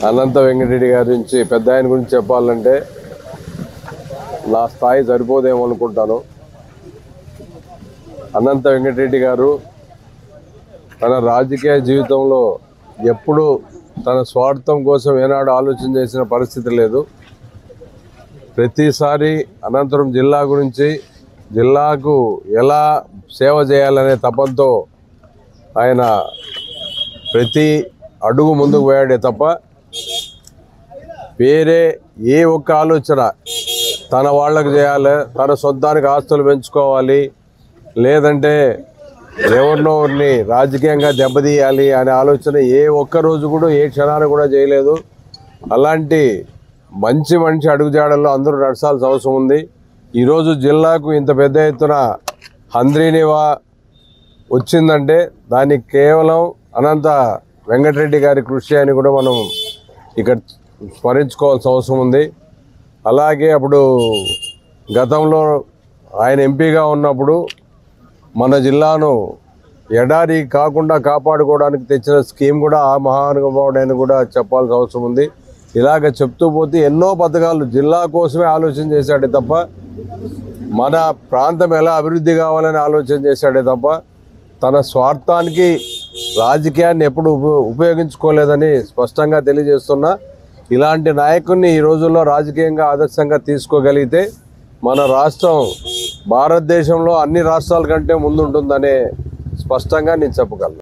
అనంత వెంకటరెడ్డి గారి గురించి పెద్ద ఆయన గురించి చెప్పాలంటే నా స్థాయి సరిపోదేమో అనుకుంటాను. అనంత వెంకటరెడ్డి గారు తన రాజకీయ జీవితంలో ఎప్పుడూ తన స్వార్థం కోసం ఏనాడు ఆలోచన చేసిన పరిస్థితి లేదు. ప్రతిసారి అనంతపురం జిల్లా గురించి, జిల్లాకు ఎలా సేవ చేయాలనే తపంతో ఆయన ప్రతి అడుగు ముందుకు పోయాడే తప్ప వేరే ఏ ఒక్క ఆలోచన తన వాళ్ళకు చేయాలి, తన సొంతానికి ఆస్తులు పెంచుకోవాలి, లేదంటే ఎవరినోరిని రాజకీయంగా దెబ్బతీయాలి అనే ఆలోచన ఏ ఒక్క రోజు కూడా ఏ క్షణాన్ని కూడా చేయలేదు. అలాంటి మంచి మనిషి అడుగుజాడల్లో అందరూ నడచాల్సిన అవసరం ఉంది. ఈరోజు జిల్లాకు ఇంత పెద్ద ఎత్తున హంద్రీనివా వచ్చిందంటే దానికి కేవలం అనంత వెంకటరెడ్డి గారి కృషి అని కూడా మనం ఇక్కడ స్మరించుకోవాల్సిన అవసరం ఉంది. అలాగే అప్పుడు గతంలో ఆయన ఎంపీగా ఉన్నప్పుడు మన జిల్లాను ఎడారి కాకుండా కాపాడుకోవడానికి తెచ్చిన స్కీమ్ కూడా ఆ మహానుభావుడని కూడా చెప్పాల్సిన అవసరం ఉంది. ఇలాగ చెప్తూ పోతే ఎన్నో పథకాలు జిల్లా కోసమే ఆలోచన చేశాడే తప్ప మన ప్రాంతం ఎలా అభివృద్ధి కావాలని ఆలోచన చేశాడే తప్ప తన స్వార్థానికి రాజకీయాన్ని ఎప్పుడు ఉపయోగించుకోలేదని స్పష్టంగా తెలియజేస్తున్నా. ఇలాంటి నాయకుడిని ఈ రోజుల్లో రాజకీయంగా ఆదర్శంగా తీసుకోగలిగితే మన రాష్ట్రం భారతదేశంలో అన్ని రాష్ట్రాల కంటే ముందుంటుందనే స్పష్టంగా నేను చెప్పగలను.